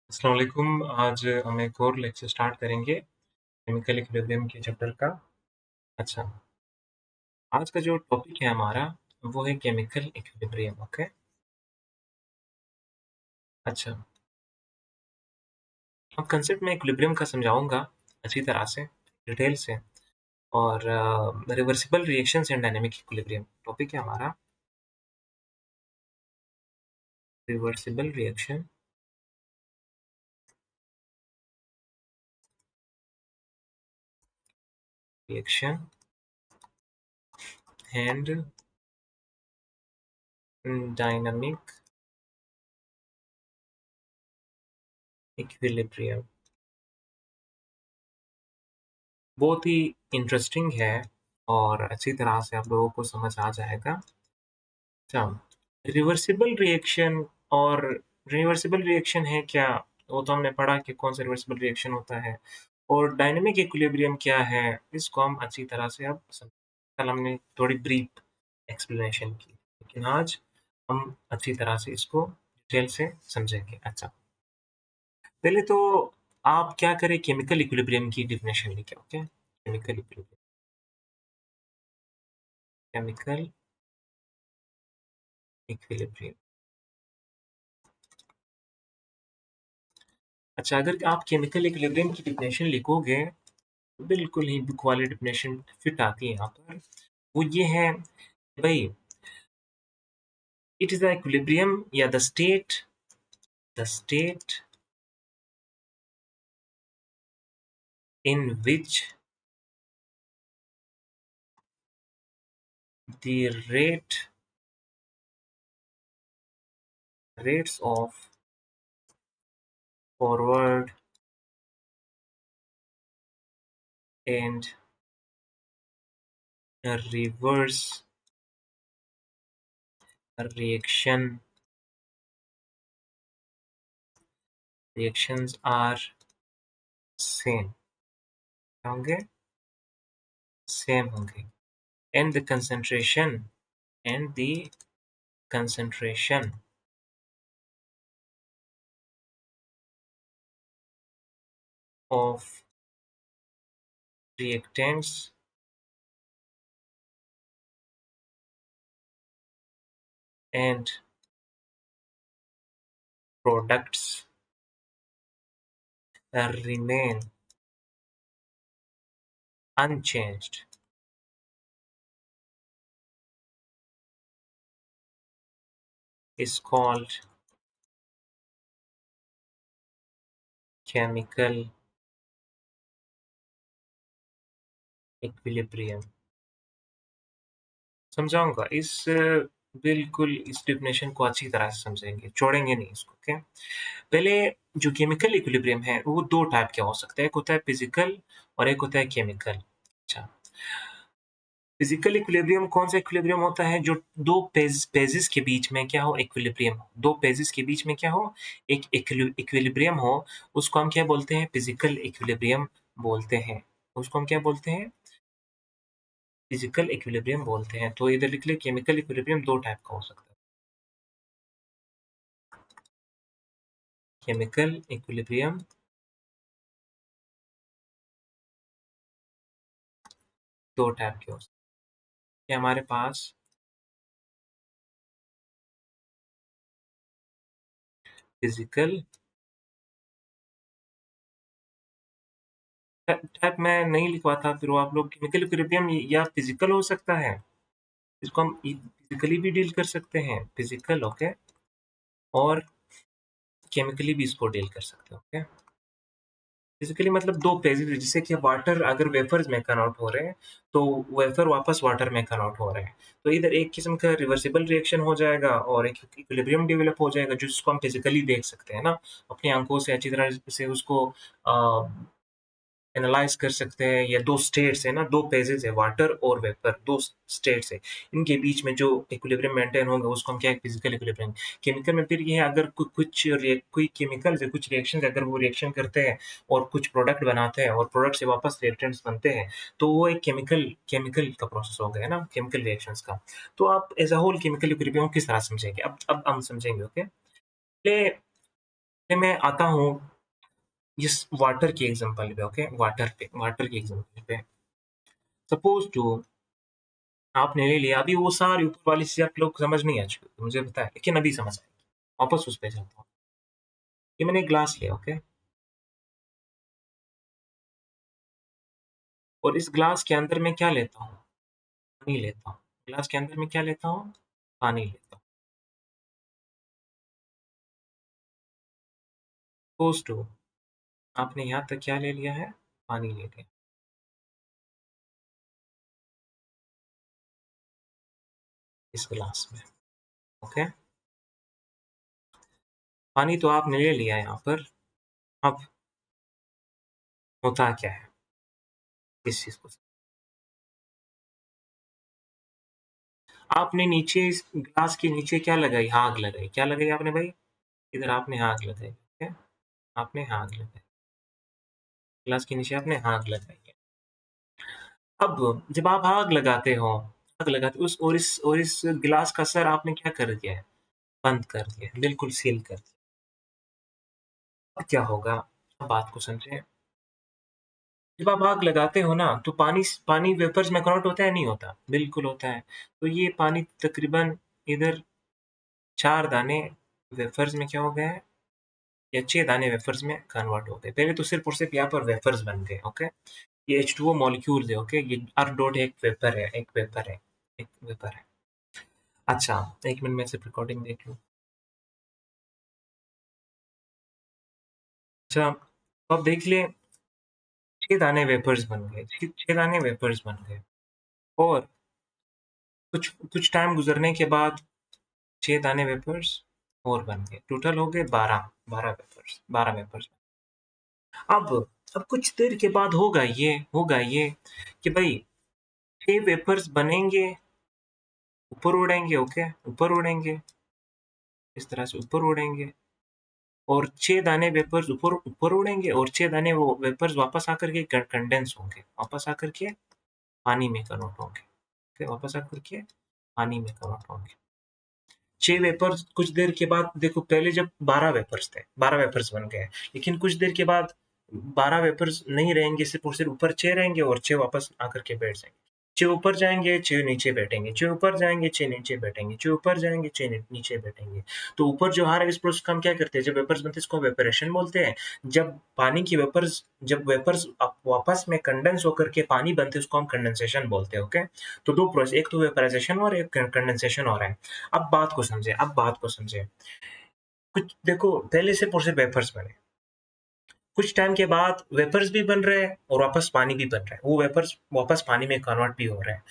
अस्सलाम वालेकुम। आज हम एक और लेक्चर स्टार्ट करेंगे केमिकल इक्विलिब्रियम के चैप्टर का। अच्छा, आज का जो टॉपिक है हमारा वो है केमिकल इक्विलिब्रियम। ओके। अच्छा, अब कंसेप्ट में इक्विलिब्रियम का समझाऊंगा अच्छी तरह से, डिटेल से। और reversible reactions and dynamic equilibrium topic है हमारा। Reversible reaction and dynamic equilibrium बहुत ही इंटरेस्टिंग है और अच्छी तरह से आप लोगों को समझ आ जाएगा। अच्छा, रिवर्सिबल रिएक्शन और रिवर्सिबल रिएक्शन है क्या? वो तो हमने पढ़ा कि कौन सा रिवर्सिबल रिएक्शन होता है। और डायनामिक इक्विलिब्रियम क्या है, इसको हम अच्छी तरह से अब कल हमने थोड़ी ब्रीफ एक्सप्लेनेशन की, लेकिन आज हम अच्छी तरह से इसको डिटेल से समझेंगे। अच्छा, पहले तो आप क्या करें, केमिकल इक्विलिब्रियम की डेफिनेशन लिखे। Okay, chemical equilibrium, chemical equilibrium. अच्छा, अगर आप केमिकल इक्विलिब्रियम की डेफिनेशन लिखोगे, बिल्कुल ही बुक वाली डेफिनेशन फिट आती है यहाँ पर। वो ये है, भाई, इट इज द इक्विलिब्रियम या the state in which the rates of forward and reverse reactions are same होंगे, सेम होंगे, and the concentration of reactants and products remain unchanged is called chemical equilibrium। समझाऊंगा बिल्कुल इस definition को अच्छी तरह से समझेंगे, छोड़ेंगे नहीं इसको। ओके, पहले जो केमिकल इक्विलिब्रियम है वो दो टाइप के हो सकते हैं, एक होता है फिजिकल और एक होता है केमिकल। अच्छा, फिजिकल इक्विलिब्रियम कौन सा इक्विलिब्रियम होता है? जो दो पेजेस के बीच में क्या हो, इक्विलिब्रियम हो। दो पेजेस के बीच में क्या हो, एक इक्विलिब्रियम हो, उसको हम क्या बोलते हैं? फिजिकल इक्विलिब्रियम बोलते हैं। उसको हम क्या बोलते हैं? फिजिकल इक्विलिब्रियम बोलते हैं। तो इधर लिख ले, केमिकल इक्विलिब्रियम दो टाइप का हो सकता है। केमिकल इक्विलिब्रियम दो टाइप के हो सकते हैं। हमारे पास फिजिकल टाइप मैं नहीं लिखवाता, फिर वो आप लोग, केमिकल इक्विलिब्रियम या फिजिकल हो सकता है, इसको हम फिजिकली भी डील कर सकते हैं, फिजिकल। ओके, और केमिकली भी इसको डील कर सकते हैं। ओके, फिजिकली मतलब दो फेजेस, जैसे कि वाटर अगर वेफर्स में कन्वर्ट हो रहे हैं तो वेफर वापस वाटर में कन्वर्ट हो रहे हैं, तो इधर एक किस्म का रिवर्सिबल रिएक्शन हो जाएगा और एक इक्विलिब्रियम डेवलप हो जाएगा, जिसको हम फिजिकली देख सकते हैं ना, अपनी आंखों से अच्छी तरह से उसको एनालाइज कर सकते हैं। या दो स्टेट्स है ना, दो फेजेस है, वाटर और वेपर, दो स्टेट्स है, इनके बीच में जो इक्विलिब्रियम मेंटेन होगा उसको हम क्या है, फिजिकल इक्विलिब्रियम। केमिकल में फिर ये है, अगर कोई केमिकल्स है, कुछ रिएक्शन अगर वो रिएक्शन करते हैं और कुछ प्रोडक्ट बनाते हैं और प्रोडक्ट से वापस रिएक्टेंट्स बनते हैं, तो वो एक केमिकल केमिकल का प्रोसेस हो गया ना, केमिकल रिएक्शंस का। तो आप as a whole chemical equilibrium किस तरह समझेंगे? अब हम समझेंगे। ओके, मैं आता हूँ इस वाटर की एग्ज़ाम्पल पे, ओके? वाटर की एग्ज़ाम्पल पे। सपोज़ टू आपने ले लिया, अभी वो सारी ऊपर वाली चीज़ें आप लोग समझ नहीं आ चुकी, मुझे पता है, लेकिन अभी समझ आएगी। वापस उस पे चलता हूँ। ये मैंने एक ग्लास लिया, ओके? और इस ग्लास के अंदर मैं क्या लेता हूँ? पानी लेता हूँ। ग्लास के अंदर मैं क्या लेता हूँ? पानी लेता हूँ। सपोज़ टू आपने यहाँ तक क्या ले लिया है? पानी ले लिया, इस ग्लास में, ओके? पानी तो आपने ले लिया यहाँ पर, अब होता क्या है इस चीज़ को? आपने नीचे इस ग्लास के नीचे क्या लगाई? आग लगाई। क्या लगाई आपने भाई? इधर आपने आग लगाई, ठीक है? आपने आग लगाई। ग्लास के नीचे आपने आग लगाई है। अब जब आप आग लगाते और इस गिलास का सर आपने क्या कर दिया है? बंद कर दिया है, बिल्कुल सील कर दिया। अब क्या होगा? अब बात को समझें। जब आप आग लगाते हो ना, तो पानी वेपर्स में कन्वर्ट होता है, नहीं होता? बिल्कुल होता है। तो ये पानी तकरीबन इधर 4 दाने वेफर्स में क्या हो गए हैं? ये 6 दाने वेफर्स में कन्वर्ट हो गए। पहले तो सिर्फ़ और सिर्फ़ यहाँ पर वेफर्स बन गए, ओके? ये H2O मॉलिक्यूल्स है, ओके? ये R डॉट एक वेपर है, एक वेपर है। अच्छा, 1 मिनट में सिर्फ रिकॉर्डिंग देख लूँ। अच्छा, तो अब देख लें 6 दाने वेपर्स बन गए, 6 दाने वेपर्स बन गए और कुछ कुछ टाइम गुज़रने के बाद 6 दाने वेपर्स और बन गए। टोटल हो गए 12 वेपर्स। अब अब कुछ देर के बाद होगा ये कि भई 6 वेपर्स बनेंगे, ऊपर उड़ेंगे, ओके? ऊपर उड़ेंगे, इस तरह से ऊपर उड़ेंगे और 6 दाने वेपर्स ऊपर ऊपर उड़ेंगे और 6 दाने वो वेपर्स वापस आकर के कंडेंस होंगे, वापस आकर के पानी में कन्वर्ट होंगे, फिर वापस आकर के पानी में कन्वर्ट होंगे। 6 वेपर्स कुछ देर के बाद देखो पहले जब 12 वेपर्स थे, 12 वेपर्स बन गए, लेकिन कुछ देर के बाद 12 वेपर्स नहीं रहेंगे, सिर्फ़ और सिर्फ़ ऊपर 6 रहेंगे और 6 वापस आकर के बैठ जाएँगे। 6 ऊपर जाएँगे, 6 नीचे बैठेंगे, 6 ऊपर जाएँगे, 6 नीचे बैठेंगे, 6 ऊपर जाएँगे, 6 नीचे बैठेंगे। तो ऊपर जो आ रहा है इस प्रोसेस को हम क्या करते हैं, जब वेपर्स बनते हैं इसको वेपरेशन बोलते हैं। जब वेपर्स वापस में कंडेंस होकर के पानी बनते हैं उसको हम कंडेंसेशन बोलते हैं, ओके? तो 2 प्रोसेस, एक तो वेपराइज़ेशन और एक कंडेंसेशन हो रहा है। अब बात को समझें। कुछ देखो पहले सिर्फ़ और सिर्फ़ वेपर्स बने। कुछ टाइम के बाद वेपर्स भी बन रहे हैं और वापस पानी भी बन रहा है। वो वेपर्स वापस पानी में कन्वर्ट भी हो रहे हैं।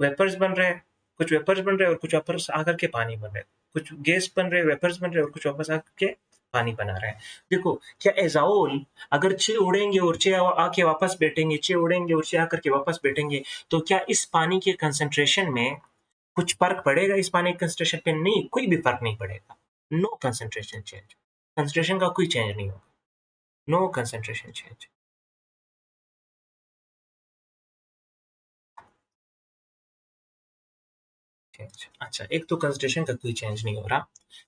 वेपर्स बन रहे हैं, कुछ वेपर्स बन रहे हैं और कुछ वापस आकर के पानी बन रहे हैं। कुछ गैस बन रहे हैं, वेपर्स बन रहे हैं और कुछ वापस आकर के पानी बना रहे हैं। देखो, क्या एज़ अ होल अगर 6 उड़ेंगे और 6 आके वापस बैठेंगे, 6 उड़ेंगे और 6 आकर के वापस बैठेंगे, तो क्या इस पानी के कंसंट्रेशन में कुछ फ़र्क पड़ेगा इस पानी के कंसंट्रेशन पे? नहीं, कोई भी फ़र्क नहीं पड़ेगा। No concentration change. कंसंट्रेशन का कोई चेंज नहीं होगा। No concentration change. चेंज। अच्छा, एक तो कंसंट्रेशन का कोई चेंज नहीं हो रहा,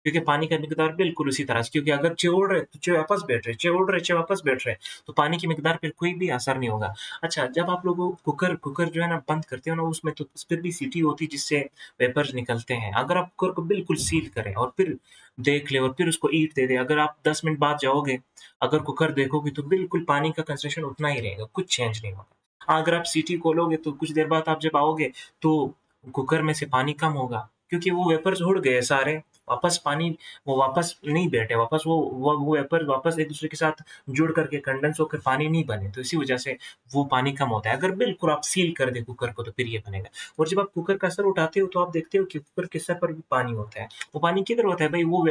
क्योंकि पानी का मिकदार बिल्कुल उसी तरह से क्योंकि अगर चियोड़ रहे, तो चे वापस बैठ रहे, चियोड़ रहे, चे वापस बैठ रहे, तो पानी की मिकदार पे कोई भी असर नहीं होगा। अच्छा, जब आप लोग वो कुकर जो है ना बंद करते हो ना, उसमें तो फिर भी सीटी होती है जिससे वेपर्स निकलते हैं। अगर आप कुकर को बिल्कुल सील करें और फिर देख लें और फिर उसको ईट दे दें, अगर आप 10 मिनट बाद जाओगे, अगर कुकर देखोगे तो बिल्कुल पानी का कंसंट्रेशन उतना ही रहेगा, कुछ चेंज नहीं होगा। अगर आप सीटी खोलोगे तो कुछ देर बाद आप जब आओगे, तो कुकर में से पानी कम होगा क्योंकि वो वेपर्स उड़ गए सारे, वापस पानी वो वापस नहीं बैठे, वापस वो वेपर वापस एक-दूसरे के साथ जुड़ करके कंडेंस होकर पानी नहीं बने, तो इसी वजह से वो पानी कम होता है। अगर बिल्कुल आप सील कर दें कुकर को तो फिर ये बनेगा और जब आप कुकर का सर उठाते हो तो आप देखते हो कि कुकर के सर पर भी पानी होता है। वो पानी किधर होता है भई? वो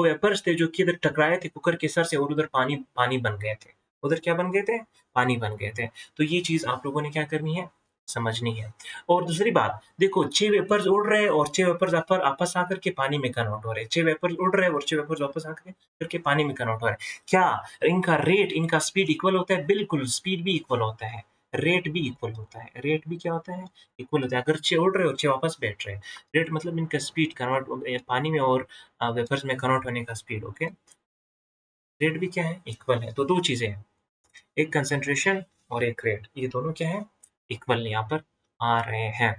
वेपर्स थे जो कि इधर टकराए थे कुकर के सर से और उधर पानी पानी बन गए थे। उधर क्या बन गए थे? पानी बन गए थे। तो ये चीज़ आप लोगों ने क्या करनी है? समझनी है। और दूसरी बात, देखो 6 वेपर्स उड़ रहे हैं और 6 वेपर्स आपस आकर के पानी में कन्वर्ट हो रहे हैं। 6 वेपर्स उड़ रहे हैं और 6 वेपर्स वापस आकर करके पानी में कन्वर्ट हो रहे हैं। क्या इनका स्पीड इक्वल होता है? बिल्कुल, स्पीड भी इक्वल होता है। रेट भी इक्वल होता है। रेट भी क्या होता है? इक्वल होता है। अगर 6 उड़ रहे हैं और 6 वापस बैठ रहे हैं। रेट मतलब इनका स्पीड पानी में और वेपर्स में कन्वर्ट होने का स्पीड, ओके? रेट भी क्या है? इक्वल है। तो 2 चीज़ें हैं, एक कंसंट्रेशन और एक रेट, ये दोनों क्या है? इक्वल यहाँ पर आ रहे हैं।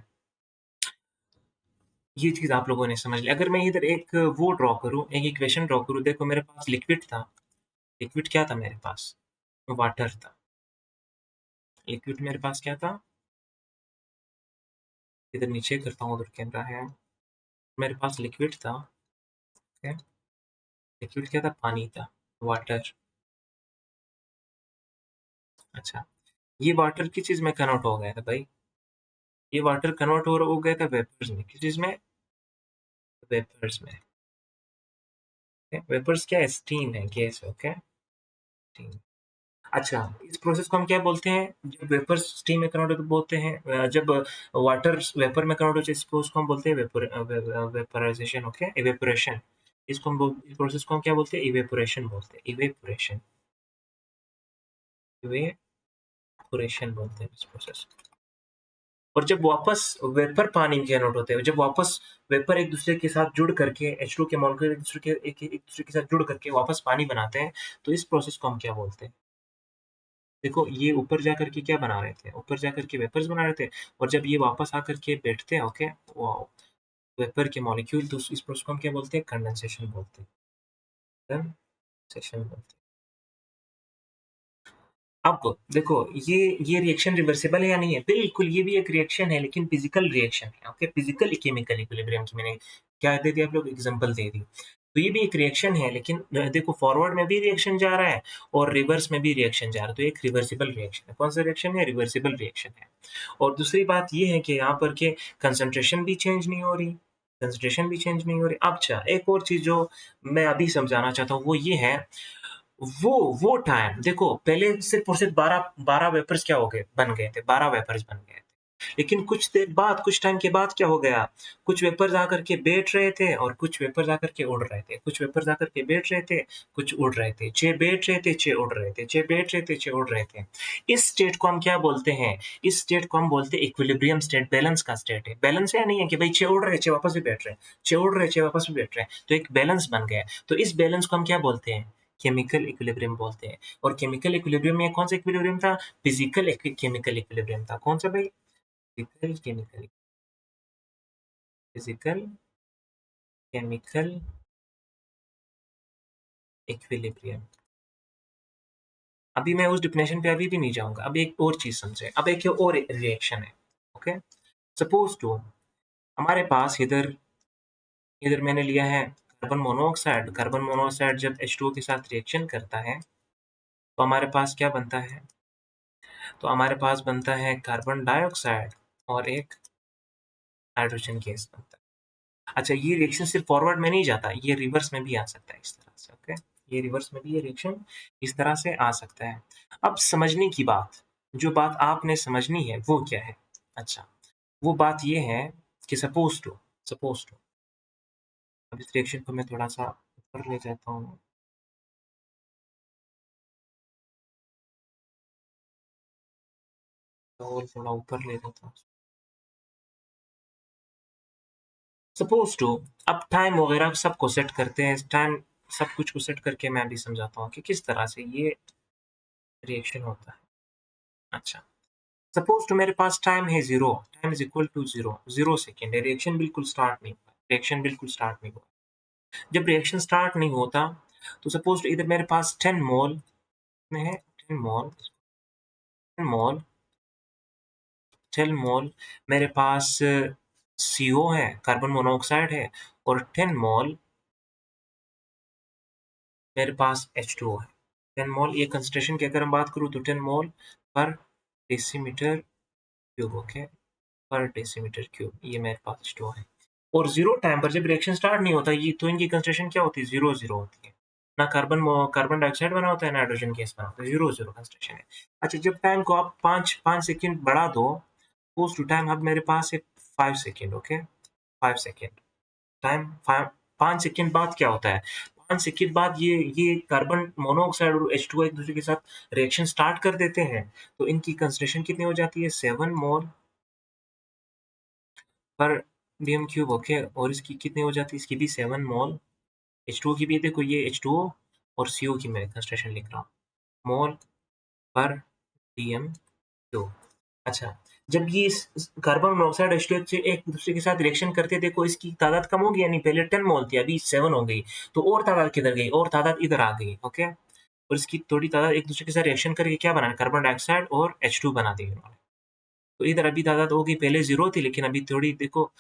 ये चीज़ आप लोगों ने समझ ली। अगर मैं इधर एक वो ड्रॉ करूँ, एक इक्वेशन ड्रॉ करूँ, देखो मेरे पास लिक्विड था। लिक्विड क्या था मेरे पास? वाटर था। लिक्विड मेरे पास क्या था? इधर नीचे करता हूँ, उधर कैमरा है। मेरे पास लिक्विड था, ओके? लिक्विड क्या था? पानी था, वाटर। अच्छा, ये वाटर किस चीज़ में कन्वर्ट हो गया था भाई? ये वाटर कन्वर्ट हो गया था वेपर्स में। किस चीज़ में? वेपर्स में। ओके? वेपर्स क्या है? स्टीम है, गैस है, ओके? स्टीम। अच्छा, इस प्रोसेस को हम क्या बोलते हैं? जब वेपर्स स्टीम में कन्वर्ट होते बोलते हैं जब वाटर वेपर में कन्वर्ट होते हैं उसको हम बोलते हैं वेपराइजेशन, ओके? इवेपोरेशन। इस प्रोसेस को हम क्या बोलते हैं? इवेपोरेशन बोलते हैं। इवेपोरेशन बोलते हैं इस प्रोसेस को। और जब वापस वेपर पानी में कन्वर्ट होते हैं, जब वापस वेपर एक दूसरे के साथ जुड़ करके H2 के मॉलिक्यूल एक दूसरे के साथ जुड़ करके वापस पानी बनाते हैं, तो इस प्रोसेस को हम क्या बोलते हैं? देखो ये ऊपर जाकर के क्या बना रहे थे? ऊपर जाकर के वेपर्स बना रहे थे और जब ये वापस आकर के बैठते हैं, ओके? वो वेपर के मॉलिक्यूल, तो इस प्रोसेस को हम क्या बोलते हैं? कंडेंसेशन बोलते हैं। कंडेंसेशन बोलते हैं। अब देखो ये रिएक्शन रिवर्सिबल है या नहीं है? बिल्कुल, ये भी एक रिएक्शन है लेकिन फिजिकल रिएक्शन है, ओके? फिजिकल केमिकल इक्विलिब्रियम की मैंने क्या दे दी आप लोग? एग्जांपल दे दी। तो ये भी एक रिएक्शन है लेकिन देखो फॉरवर्ड में भी रिएक्शन जा रहा है और रिवर्स में भी रिएक्शन जा रहा है, तो एक रिवर्सिबल रिएक्शन है। कौन-सा रिएक्शन है? रिवर्सिबल रिएक्शन है। और दूसरी बात ये है कि यहाँ पर के कंसंट्रेशन भी चेंज नहीं हो रही, कंसंट्रेशन भी चेंज नहीं हो रही। अच्छा, एक और चीज़ जो मैं अभी समझाना चाहता हूँ वो ये है, वो टाइम देखो पहले सिर्फ और सिर्फ 12 वेपर्स क्या हो गए? बन गए थे, 12 वेपर्स बन गए थे। लेकिन कुछ देर बाद, कुछ टाइम के बाद क्या हो गया? कुछ वेपर्स आकर के बैठ रहे थे और कुछ वेपर्स आकर के उड़ रहे थे। कुछ वेपर्स आकर के बैठ रहे थे, कुछ उड़ रहे थे। 6 बैठ रहे थे, 6 उड़ रहे थे, 6 बैठ रहे थे, 6 उड़ रहे थे। इस स्टेट को हम क्या बोलते हैं? इस स्टेट को हम बोलते हैं इक्विलिब्रियम स्टेट, बैलेंस का स्टेट है। बैलेंस है नहीं है कि भाई 6 उड़ रहे हैं, 6 वापस भी बैठ रहे हैं, 6 उड़ रहे हैं, 6 वापस भी बैठ रहे हैं। तो एक बैलेंस बन गया। तो इस बैलेंस को हम क्या बोलते हैं? केमिकल इक्विलिब्रियम बोलते हैं। और केमिकल इक्विलिब्रियम में कौन सा इक्विलिब्रियम था? फिजिकल केमिकल इक्विलिब्रियम था। कौन सा भाई? Physical chemical physical chemical equilibrium. अभी मैं उस डेफिनेशन पे अभी भी नहीं जाऊंगा। अब एक और चीज समझे। अब एक और रिएक्शन है, ओके? सपोज टू हमारे पास इधर इधर मैंने लिया है कार्बन मोनोऑक्साइड। कार्बन मोनोऑक्साइड जब H2O के साथ रिएक्शन करता है तो हमारे पास क्या बनता है? तो हमारे पास बनता है कार्बन डाइऑक्साइड और एक हाइड्रोजन गैस बनता है। अच्छा, ये रिएक्शन सिर्फ फॉरवर्ड में नहीं जाता, ये रिवर्स में भी आ सकता है इस तरह से, ओके? ये रिवर्स में भी ये रिएक्शन इस तरह से आ सकता है। अब समझने की बात, जो बात आपने समझनी है वो क्या है? अच्छा, वो बात ये है कि सपोज टू अब इस रिएक्शन को मैं थोड़ा-सा ऊपर ले जाता हूँ। तो थोड़ा ऊपर ले जाता हूँ। सपोज टू अब टाइम वगैरह सबको सेट करते हैं, टाइम सब कुछ को सेट करके मैं अभी समझाता हूँ कि किस तरह से ये रिएक्शन होता है। अच्छा, सपोज टू मेरे पास टाइम है 0, time is equal to 0, 0 second है, रिएक्शन बिल्कुल स्टार्ट नहीं हुआ, रिएक्शन बिल्कुल स्टार्ट नहीं हुआ। जब रिएक्शन स्टार्ट नहीं होता तो सपोज इधर मेरे पास 10 मोल में है, 10 मोल, 10 मोल, 10 मोल मेरे पास CO है, कार्बन मोनोऑक्साइड है और 10 मोल मेरे पास H2O है। 10 मोल ये कंसंट्रेशन की अगर हम बात करूँ तो 10 मोल पर डेसीमीटर क्यूब, ओके? पर डेसीमीटर क्यूब ये मेरे पास H2O है। और 0 टाइम पर जब रिएक्शन स्टार्ट नहीं होता ये तो इनकी कंसंट्रेशन क्या होती है? 0-0 होती है। ना कार्बन डाइऑक्साइड बना होता है, ना हाइड्रोजन गैस बना होता है, 0-0 कंसंट्रेशन है। अच्छा, जब टाइम को आप 5 सेकंड बढ़ा दो, उस टाइम अब मेरे पास है 5 second, okay? 5 second. Time 5 second बाद क्या होता है? 5 सेकंड बाद ये कार्बन मोनोऑक्साइड और H2O एक दूसरे के साथ रिएक्शन स्टार्ट कर देते हैं। तो इनकी कंसंट्रेशन कितनी हो जाती है? 7 मोल पर डीएम क्यूब, ओके? और इसकी कितनी हो जाती है? इसकी भी 7 मोल। H2O की भी देखो ये H2O और CO की मैं कंसंट्रेशन लिख रहा हूँ, मोल पर डीएम क्यूब। अच्छा, जब ये कार्बन मोनोऑक्साइड H2O से एक दूसरे के साथ रिएक्शन करते हैं, देखो इसकी तादाद कम होगी, यानी पहले 10 मोल थी, अभी 7 हो गई, तो और तादाद किधर गई? और तादाद इधर आ गई, ओके? और इसकी थोड़ी तादाद एक दूसरे के साथ रिएक्शन करके क्या बना? कार्बन डाइऑक्साइड और H2 बना दी इन्होंने। तो इधर अभी तादाद होगी, पहले 0 थी, लेकिन अभी थोड़ी देखो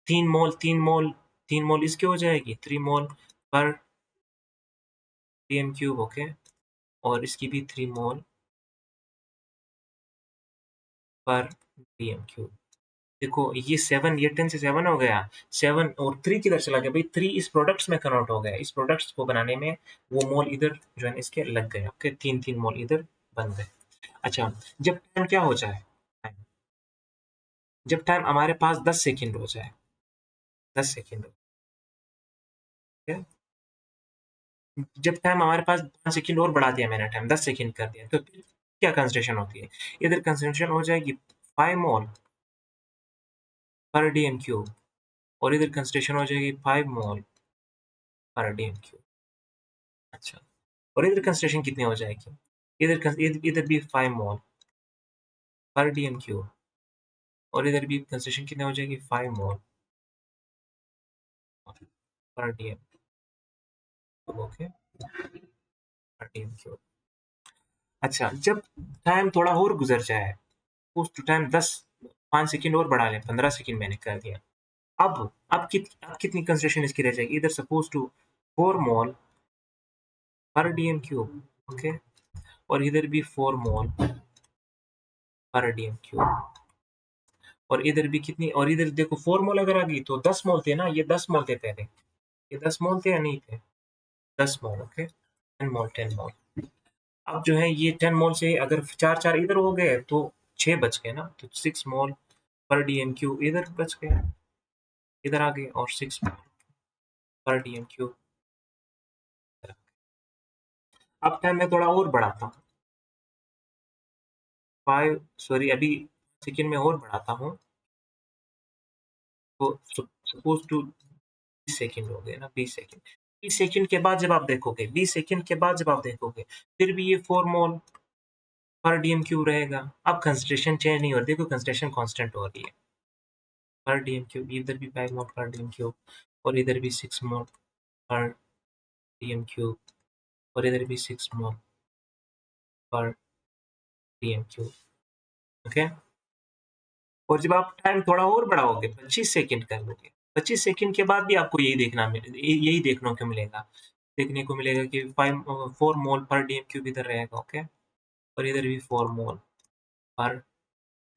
3 मोल 3 मोल 3 मोल इसकी हो जाएगी, 3 मोल पर डीएम क्यूब, ओके? और इसकी भी 3 मोल पर डीएम क्यूब। देखो ये 7, ये 10 से 7 हो गया, 7 और 3 किधर चला गया? भाई 3 इस प्रोडक्ट्स में कन्वर्ट हो गया, इस प्रोडक्ट्स को बनाने में वो मोल इधर जो है इसके लग गए, ओके? 3-3 मोल इधर बन गए। अच्छा, जब टाइम क्या हो जाए? जब टाइम हमारे पास 10 सेकंड हो जाए, 10 सेकंड, ओके? जब टाइम हमारे पास 5 सेकंड और बढ़ा दिया मैंने, टाइम 10 सेकंड कर दिया, तो फिर क्या कंसंट्रेशन होती है? इधर कंसंट्रेशन हो जाएगी 5 मोल पर डीएम क्यूब, और इधर कंसंट्रेशन हो जाएगी 5 मोल पर डीएम क्यूब। अच्छा, और इधर कंसंट्रेशन कितनी हो जाएगी? इधर भी 5 मोल पर डीएम क्यूब, और इधर भी कंसंट्रेशन कितनी हो जाएगी? 5 मोल पर डीएम क्यूब, ओके? पर डीएम क्यूब। अच्छा, जब टाइम थोड़ा और गुजर जाए, उस टाइम 5 सेकंड और बढ़ा लें, 15 सेकंड मैंने कर दिया। अब कितनी कंसंट्रेशन इसकी रह जाएगी? इधर सपोज टू 4 मोल पर डीएम क्यूब, ओके? और इधर भी 4 मोल पर डीएम क्यूब, और इधर भी कितनी? और इधर देखो 4 मोल अगर आ गई तो 10 मोल थे ना, ये 10 मोल थे पहले, ये 10 मोल थे या नहीं थे? 10 मोल, ओके? 10 मोल, 10 मोल। अब जो है ये 10 मोल से अगर 4-4 इधर हो गए तो 6 बच गए ना, तो 6 मोल पर डीएम क्यूब इधर बच गए, इधर आ गए, और 6 मोल पर डीएम क्यूब। अब टाइम मैं थोड़ा और बढ़ाता हूँ, 5 सॉरी अभी सेकंड में और बढ़ाता हूँ, तो सपोज टू 20 सेकंड हो गए ना, 20 सेकंड। 20 सेकंड के बाद जब आप देखोगे, 20 सेकंड के बाद जब आप देखोगे, फिर भी ये 4 मोल पर डीएम क्यूब रहेगा। अब कंसंट्रेशन चेंज नहीं हो रही, देखो कंसंट्रेशन कांस्टेंट हो रही है, पर डीएम क्यूब। इधर भी 5 मोल पर डीएम क्यूब, और इधर भी 6 मोल पर डीएम क्यूब, और इधर भी 6 मोल पर डीएम क्यूब, ओके? और जब आप टाइम थोड़ा और बढ़ाओगे, 25 सेकंड कर दोगे, 25 सेकंड के बाद भी आपको यही देखने को मिलेगा, कि 4 मोल पर डीएम क्यूब इधर रहेगा, ओके? और इधर भी 4 मोल पर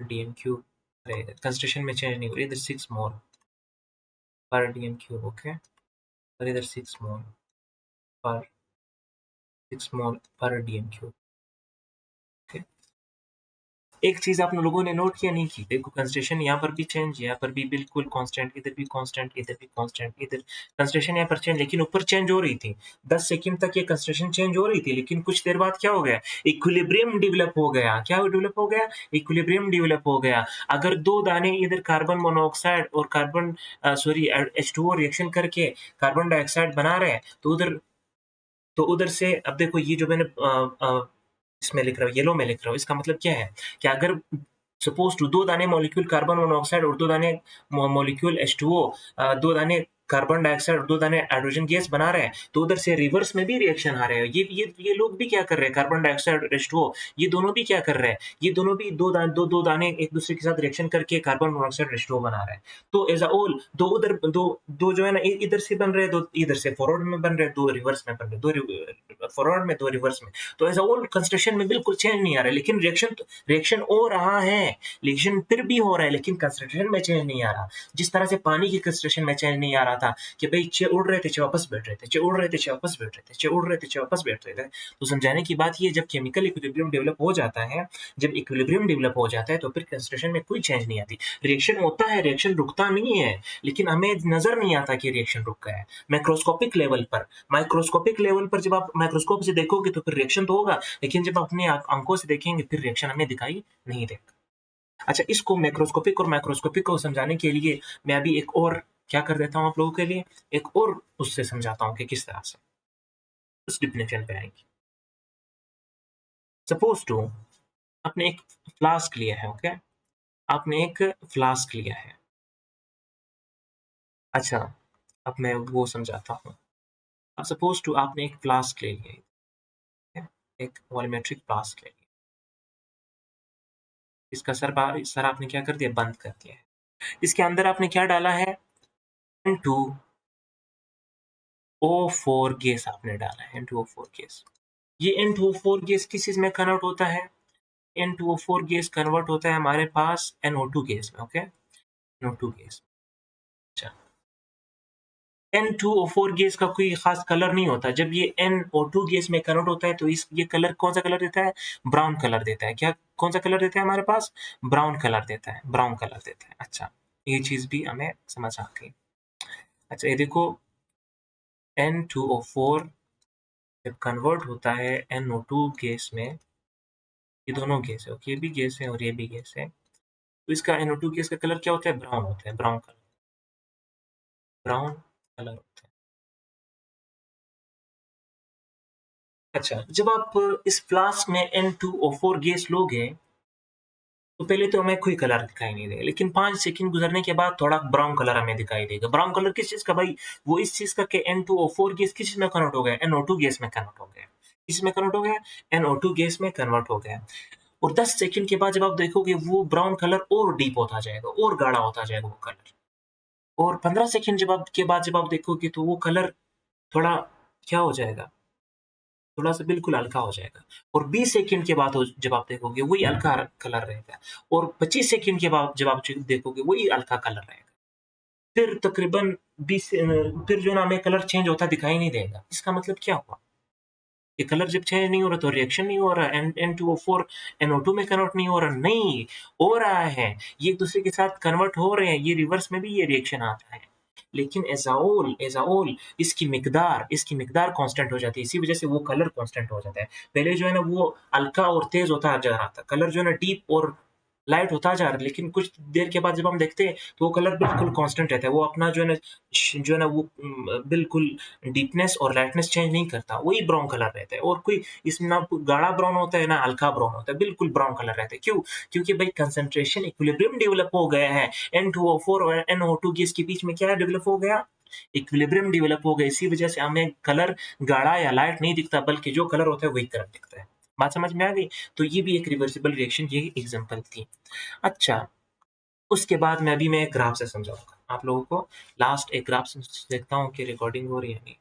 डीएम क्यूब रहेगा, कंसंट्रेशन में चेंज नहीं हो रही। इधर 6 मोल पर डीएम क्यूब, ओके? और इधर 6 मोल पर 6 मोल पर डीएम क्यूब, ओके? एक चीज़ आप लोगों ने नोट किया नहीं की, देखो कंसंट्रेशन यहाँ पर भी चेंज, यहाँ पर भी बिल्कुल कांस्टेंट, इधर भी कांस्टेंट, इधर भी कांस्टेंट, इधर कंसंट्रेशन यहाँ पर चेंज, लेकिन ऊपर चेंज हो रही थी। 10 सेकंड तक ये कंसंट्रेशन चेंज हो रही थी, लेकिन कुछ देर बाद क्या हो गया? इक्विलिब्रियम डेवलप हो गया। क्या डेवलप हो गया? इक्विलिब्रियम डेवलप हो गया। अगर 2 दाने इधर कार्बन मोनोऑक्साइड और H2O रिएक्शन करके कार्बन डाइऑक्साइड बना रहे हैं, तो उधर से अब देखो ये जो मैंने इसमें लिख रहा हूँ, येलो में लिख रहा हूँ, इसका मतलब क्या है कि अगर सपोज टू 2 दाने मॉलिक्यूल कार्बन मोनोऑक्साइड और 2 दाने मॉलिक्यूल H2O, 2 दाने कार्बन डाइऑक्साइड और 2 दाने हाइड्रोजन गैस बना रहे हैं, तो उधर से रिवर्स में भी रिएक्शन आ रहे हैं। ये लोग भी क्या कर रहे हैं? कार्बन डाइऑक्साइड और H2O, ये दोनों भी क्या कर रहे हैं? ये दोनों भी 2 दाने एक दूसरे के साथ रिएक्शन करके कार्बन मोनोऑक्साइड और H2O बना रहे हैं। तो एज़ अ होल 2 जो है ना, इधर से बन रहे हैं, 2 इधर से फॉरवर्ड में बन रहे हैं, 2 रिवर्स में बन रहे हैं, 2 फॉरवर्ड में, 2 रिवर्स में। तो एज़ अ होल कंसंट्रेशन में बिल्कुल चेंज नहीं आ रहा है, लेकिन रिएक्शन हो रहा है, रिएक्शन फिर भी हो रहा है, लेकिन कंसंट्रेशन में चेंज नहीं आ रहा। जिस तरह से पानी की कंसंट्रेशन में चेंज नहीं आ रहा था कि भाई 6 उड़ रहे थे, 6 वापस बैठ रहे थे, 6 उड़ रहे थे, 6 वापस बैठ रहे थे, 6 उड़ रहे थे, 6 वापस बैठ रहे थे। तो समझाने की बात ये, जब केमिकल इक्विलिब्रियम डेवलप हो जाता है, जब इक्विलिब्रियम डेवलप हो जाता है, तो फिर कंसंट्रेशन में कोई चेंज नहीं आती। रिएक्शन होता है, रिएक्शन रुकता नहीं है, लेकिन हमें नज़र नहीं आता कि रिएक्शन रुक गया है। मैक्रोस्कोपिक लेवल पर, माइक्रोस्कोपिक लेवल पर जब आप माइक्रोस्कोप से देखोगे तो फिर रिएक्शन तो होगा, लेकिन जब अपने आंखों से देखेंगे फिर रिएक्शन हमें दिखाई नहीं देगा। अच्छा, इसको मैक्रोस्कोपिक को समझाने के लिए मैं अभी एक और क्या कर देता हूँ आप लोगों के लिए, एक और उससे समझाता हूँ कि किस तरह से। उस डिफिनेशन पे आएंगे। सपोज टू आपने एक फ्लास्क लिया है, ओके? आपने एक फ्लास्क लिया है। अच्छा, अब मैं वो समझाता हूँ। अब सपोज टू आपने एक फ्लास्क ले लिया, ठीक है? एक वॉल्यूमेट्रिक फ्लास्क ले लिया। इसका सर आपने क्या कर दिया? बंद कर दिया है। इसके अंदर आपने क्या डाला है? N2O4 गैस आपने डाला है, N2O4 गैस। ये N2O4 गैस किस चीज़ में कन्वर्ट होता है? N2O4 गैस कन्वर्ट होता है हमारे पास NO2 गैस में, ओके? NO2 gas. अच्छा, N2O4 गैस का कोई ख़ास कलर नहीं होता। जब ये NO2 गैस में कन्वर्ट होता है तो ये कलर कौन-सा कलर देता है? ब्राउन कलर देता है। क्या कौन-सा कलर देता है हमारे पास? ब्राउन कलर देता है, ब्राउन कलर देता है। अच्छा, ये चीज़ भी हमें समझ आ गई। अच्छा, ये देखो N2O4 जब कन्वर्ट होता है NO2 गैस में, ये दोनों गैस है, ओके? ये भी गैस है और ये भी गैस है। तो इसका NO2 गैस का कलर क्या होता है? ब्राउन होता है, ब्राउन कलर, ब्राउन कलर होता है। अच्छा, जब आप इस फ्लास्क में N2O4 गैस लोगे, तो पहले तो हमें कोई कलर दिखाई नहीं देगा, लेकिन 5 सेकंड गुजरने के बाद थोड़ा ब्राउन कलर हमें दिखाई देगा। ब्राउन कलर किस चीज़ का भाई? वो इस चीज़ का कि N2O4 गैस किस चीज़ में कन्वर्ट हो गया? NO2 गैस में कन्वर्ट हो गया। किसमें कन्वर्ट हो गया? NO2 गैस में कन्वर्ट हो गया। और 10 सेकंड के बाद जब आप देखोगे वो ब्राउन कलर और डीप होता जाएगा, और गाढ़ा होता जाएगा वो कलर। और 15 सेकंड जब आप देखोगे तो वो कलर थोड़ा क्या हो जाएगा? थोड़ा-सा बिल्कुल हल्का हो जाएगा। और 20 सेकंड के बाद जब आप देखोगे वही हल्का कलर रहेगा। और 25 सेकंड के बाद जब आप देखोगे वही हल्का कलर रहेगा। फिर तकरीबन 20 फिर जो है ना हमें कलर चेंज होता दिखाई नहीं देगा। इसका मतलब क्या हुआ? ये कलर जब चेंज नहीं हो रहा तो रिएक्शन नहीं हो रहा है। N2O4 NO2 में कन्वर्ट नहीं हो रहा, नहीं, हो रहा है। ये एक-दूसरे के साथ कन्वर्ट हो रहे हैं, ये रिवर्स में भी ये रिएक्शन आता है। लेकिन एज़ अ होल इसकी मिकदार कांस्टेंट हो जाती है, इसी वजह से वो कलर कांस्टेंट हो जाता है। पहले जो है ना वो हल्का और तेज़ होता जा रहा था, कलर जो है ना डीप और लाइट होता जा रहा है, लेकिन कुछ देर के बाद जब हम देखते हैं तो वो कलर बिल्कुल कांस्टेंट रहता है। वो अपना जो है ना वो बिल्कुल डीपनेस और लाइटनेस चेंज नहीं करता, वही ब्राउन कलर रहता है। और कोई इसमें ना गाढ़ा ब्राउन होता है, ना हल्का ब्राउन होता है, बिल्कुल ब्राउन कलर रहता है। क्यों? क्योंकि भाई कंसंट्रेशन इक्विलिब्रियम डेवलप हो गया है। N2O4 और NO2 गैस के बीच में क्या डेवलप हो गया? इक्विलिब्रियम डेवलप हो गया। इसी वजह से हमें कलर गाढ़ा या लाइट नहीं दिखता, बल्कि जो कलर होता है वही कलर दिखता है। बात समझ में आ गई? तो ये भी एक रिवर्सिबल रिएक्शन की एग्जांपल थी। अच्छा, उसके बाद मैं एक ग्राफ से समझाऊँगा आप लोगों को। लास्ट एक ग्राफ से देखता हूँ कि रिकॉर्डिंग हो रही है नहीं।